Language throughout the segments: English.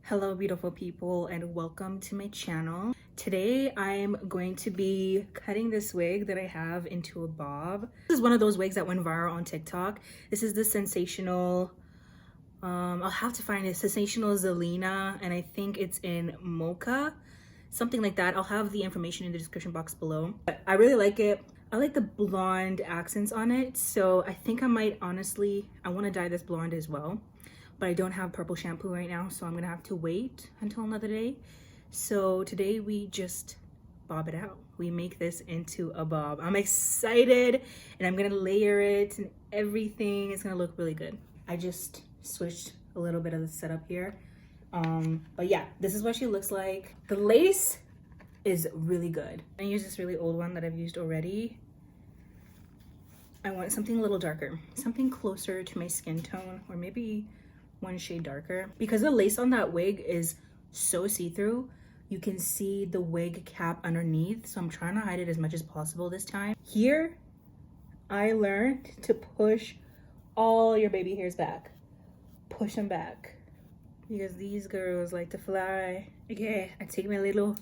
Hello beautiful people and welcome to my channel. Today I'm going to be cutting this wig that I have into a bob. This is one of those wigs that went viral on TikTok. This is the sensational, I'll have to find it, sensational Zelina, and I think it's in mocha, something like that. I'll have the information in the description box below. But I really like it. I like the blonde accents on it, so I think I might honestly, I want to dye this blonde as well. But I don't have purple shampoo right now, so I'm gonna have to wait until another day. So today we just bob it out. We make this into a bob. I'm excited and I'm gonna layer it and everything. It's gonna look really good. I just switched a little bit of the setup here. But yeah, this is what she looks like. The lace is really good. I use this really old one that I've used already. I want something a little darker, something closer to my skin tone, or maybe one shade darker. Because the lace on that wig is so see-through, you can see the wig cap underneath, so I'm trying to hide it as much as possible this time. Here I learned to push all your baby hairs back. Push them back, because these girls like to fly. Okay, I take my little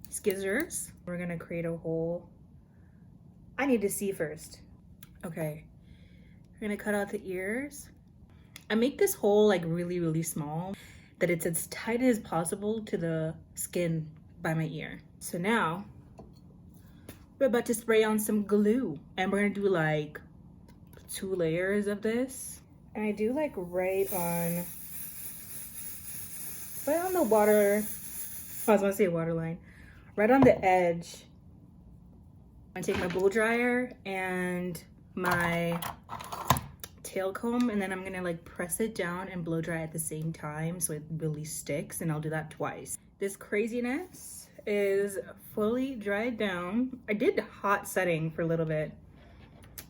scissors. We're gonna create a hole. I need to see first. Okay, we're gonna cut out the ears. I make this hole like really small, that it's as tight as possible to the skin by my ear. So now we're about to spray on some glue, and we're gonna do like 2 layers of this. And I do like right on the water, I was gonna say waterline, right on the edge. I take my blow dryer and my tail comb, and then I'm gonna like press it down and blow dry at the same time so it really sticks, and I'll do that twice. This craziness is fully dried down. I did hot setting for a little bit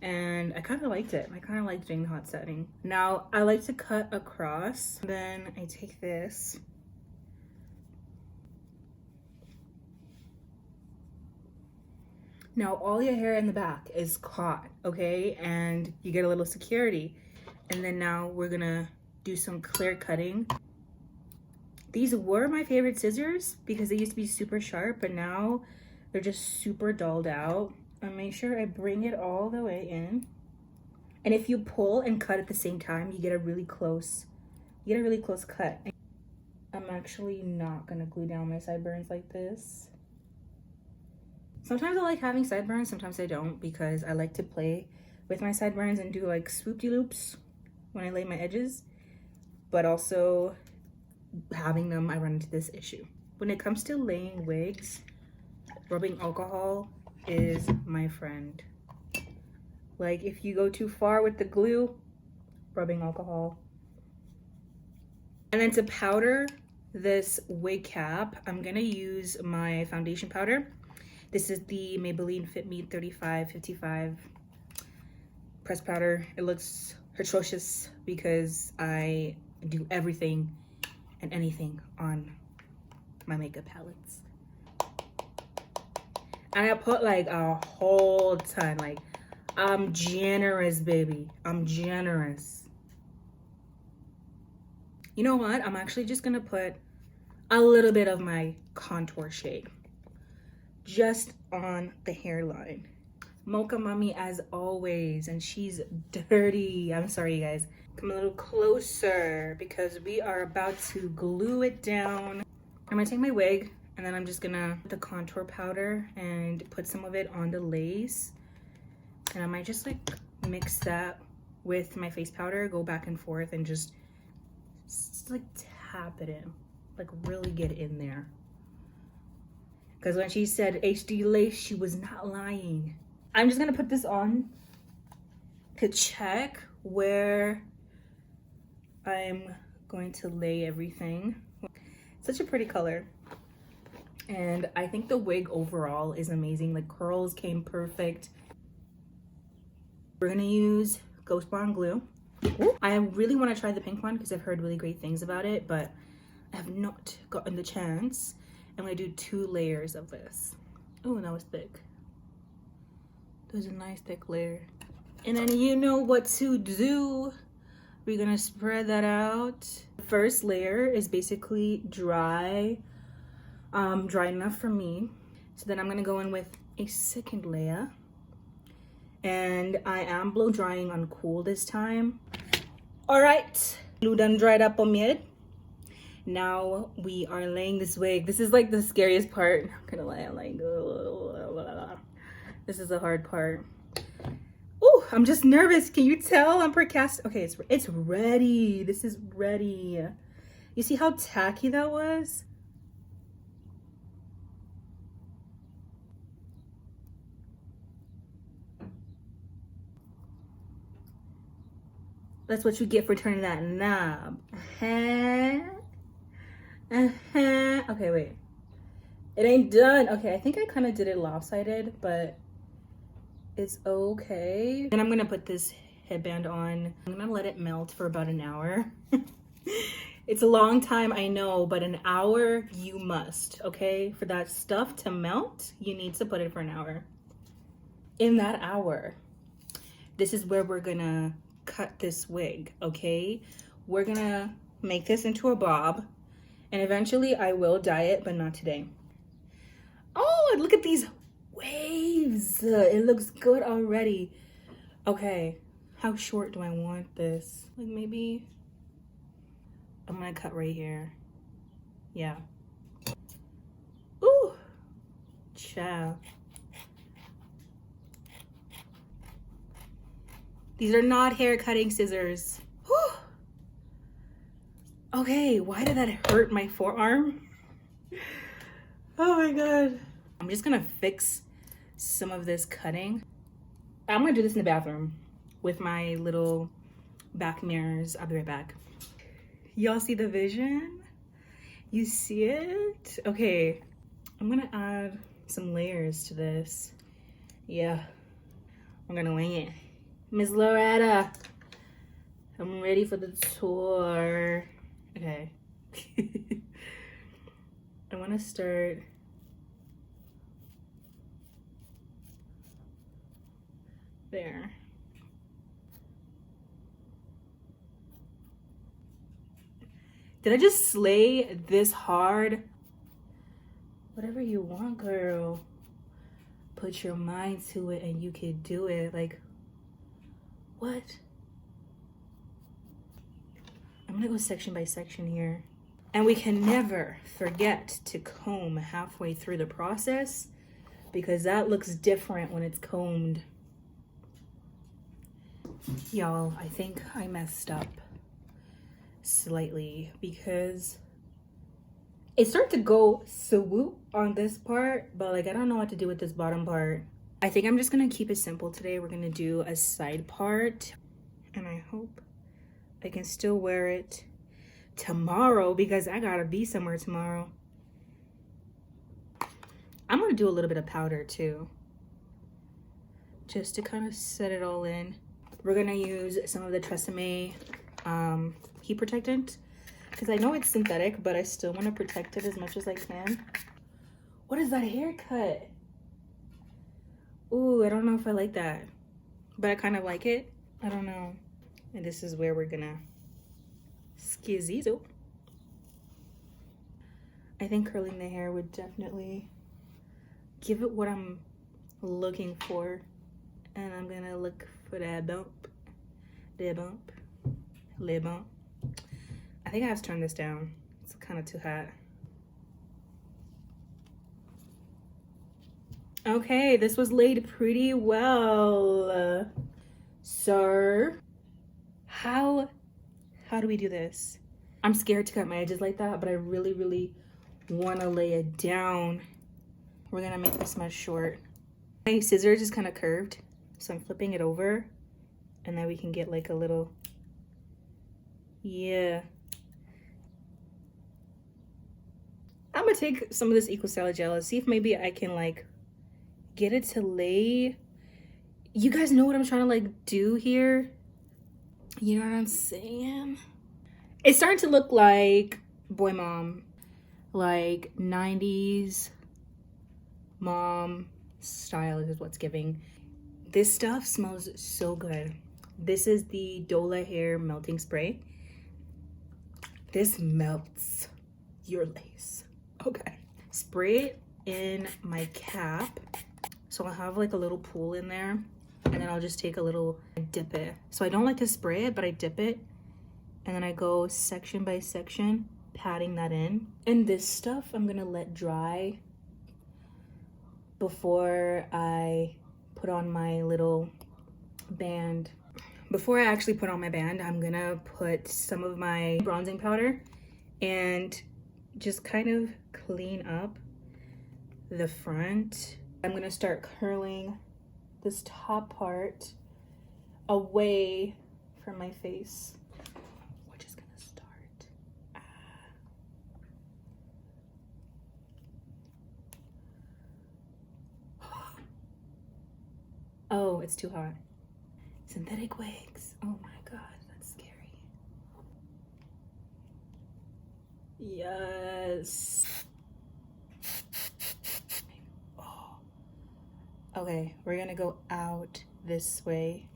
and I kind of liked it. I kind of like doing the hot setting. Now I like to cut across, then I take this now. All your hair in the back is caught, okay? And you get a little security. And then now we're gonna do some clear cutting. These were my favorite scissors because they used to be super sharp, but now they're just super dulled out. And make sure I bring it all the way in. And if you pull and cut at the same time, you get a really close cut. I'm actually not gonna glue down my sideburns like this. Sometimes I like having sideburns, sometimes I don't, because I like to play with my sideburns and do like swoop-de-loops when I lay my edges. But also having them, I run into this issue. When it comes to laying wigs, rubbing alcohol is my friend. Like if you go too far with the glue, rubbing alcohol. And then to powder this wig cap, I'm gonna use my foundation powder. This is the Maybelline Fit Me 3555 press powder. It looks atrocious because I do everything and anything on my makeup palettes. And I put like a whole ton, like I'm generous, baby. I'm generous. You know what? I'm actually just gonna put a little bit of my contour shade just on the hairline. Mocha mommy as always, and she's dirty. I'm sorry you guys. Come a little closer because we are about to glue it down. I'm gonna take my wig and then I'm just gonna put the contour powder and put some of it on the lace. And I might just like mix that with my face powder, go back and forth and just like tap it in, like really get in there. Because when she said HD lace, she was not lying. I'm just gonna put this on to check where I'm going to lay everything. Such a pretty color. And I think the wig overall is amazing. The curls came perfect. We're gonna use Ghost Bond glue. I really wanna try the pink one because I've heard really great things about it, but I have not gotten the chance. I'm gonna do 2 layers of this. Oh, that was thick. There's a nice thick layer. And then you know what to do. We're gonna spread that out. first layer is basically dry, dry enough for me. So then I'm gonna go in with a second layer. And I am blow drying on cool this time. All right, glue done dried up on my head. Now we are laying this wig. This is like the scariest part. I'm gonna lie, I'm like, this is the hard part. Oh, I'm just nervous. Can you tell I'm procrastinating? Okay, it's ready. This is ready. You see how tacky that was? That's what you get for turning that knob. Okay, wait. It ain't done. Okay, I think I kind of did it lopsided, but it's okay. Then I'm gonna put this headband on. I'm gonna let it melt for about an hour. It's a long time, I know, but an hour you must, okay? For that stuff to melt, you need to put it for an hour. In that hour, this is where we're gonna cut this wig, okay? We're gonna make this into a bob, and eventually I will dye it, but not today. Oh, look at these waves. It looks good already. Okay, how short do I want this? Like maybe, I'm gonna cut right here. Yeah. Ooh, ciao. These are not hair cutting scissors. Whew. Okay, why did that hurt my forearm? Oh my God. I'm just gonna fix some of this cutting. I'm gonna do this in the bathroom with my little back mirrors. I'll be right back. Y'all see the vision? You see it? Okay, I'm gonna add some layers to this. Yeah, I'm gonna wing it. Miss Loretta, I'm ready for the tour. Okay. I want to start there. Did I just slay this hard? Whatever you want, girl. Put your mind to it and you can do it. Like, what? I'm gonna go section by section here. And we can never forget to comb halfway through the process because that looks different when it's combed. Y'all, I think I messed up slightly because it started to go swoop on this part, but like I don't know what to do with this bottom part. I think I'm just gonna keep it simple today. We're gonna do a side part and I hope I can still wear it tomorrow because I gotta be somewhere tomorrow. I'm gonna do a little bit of powder too, just to kind of set it all in. We're gonna use some of the Tresemme heat protectant because I know it's synthetic, but I still want to protect it as much as I can. What is that haircut? Ooh, I don't know if I like that, but I kind of like it. I don't know. And this is where we're gonna skizzizo. I think curling the hair would definitely give it what I'm looking for. And I'm gonna look for that bump, that bump, lip bump. I think I have to turn this down. It's kind of too hot. Okay, this was laid pretty well. Sir, how do we do this? I'm scared to cut my edges like that, but I really want to lay it down. We're gonna make this much short. My scissors is kind of curved, so I'm flipping it over, and then we can get like a little, yeah. I'm gonna take some of this Eco Salad gel, see if maybe I can like get it to lay. You guys know what I'm trying to like do here? You know what I'm saying? It's starting to look like Boy Mom, like 90s mom style is what's giving. This stuff smells so good. This is the Dola hair melting spray. This melts your lace. Okay. Spray it in my cap. So I'll have like a little pool in there, and then I'll just take a little and dip it. So I don't like to spray it, but I dip it, and then I go section by section, patting that in. And this stuff I'm gonna let dry before I put on my little band. Before I actually put on my band, I'm gonna put some of my bronzing powder and just kind of clean up the front. I'm gonna start curling this top part away from my face. We're just gonna start. Oh, it's too hot. Synthetic wigs. Oh my God, that's scary. Yes. Oh. Okay, we're gonna go out this way.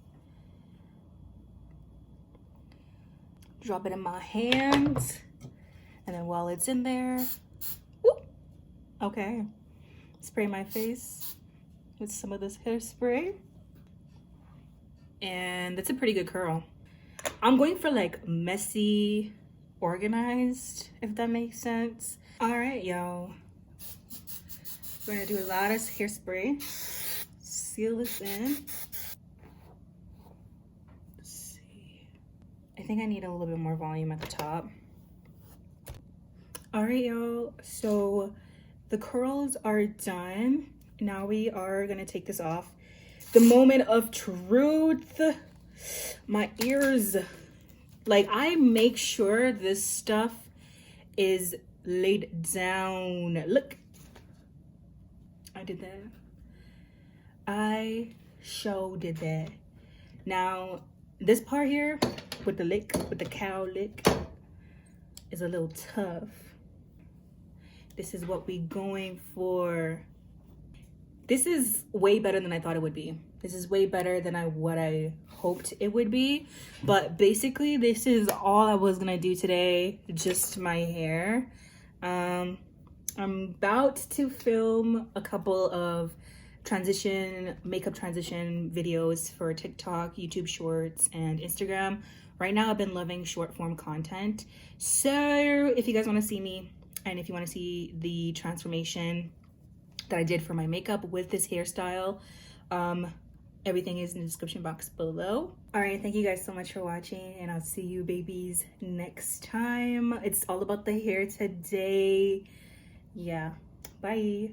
Drop it in my hands. And then while it's in there, whoop, okay, spray my face with some of this hairspray. And that's a pretty good curl. I'm going for like messy, organized, if that makes sense. All right, y'all. We're gonna do a lot of hairspray. Seal this in. Let's see. I think I need a little bit more volume at the top. All right, y'all. So the curls are done. Now we are gonna take this off. The moment of truth. My ears. Like, I make sure this stuff is laid down. Look. I did that. I did that. Now, this part here with the lick, with the cow lick, is a little tough. This is what we going for. This is way better than I thought it would be. This is way better than what I hoped it would be. But basically, this is all I was gonna do today, just my hair. I'm about to film a couple of makeup transition videos for TikTok, YouTube Shorts, and Instagram. Right now, I've been loving short form content. So if you guys wanna see me, and if you wanna see the transformation that I did for my makeup with this hairstyle, everything is in the description box below. All right, thank you guys so much for watching, and I'll see you babies next time. It's all about the hair today. Yeah, bye.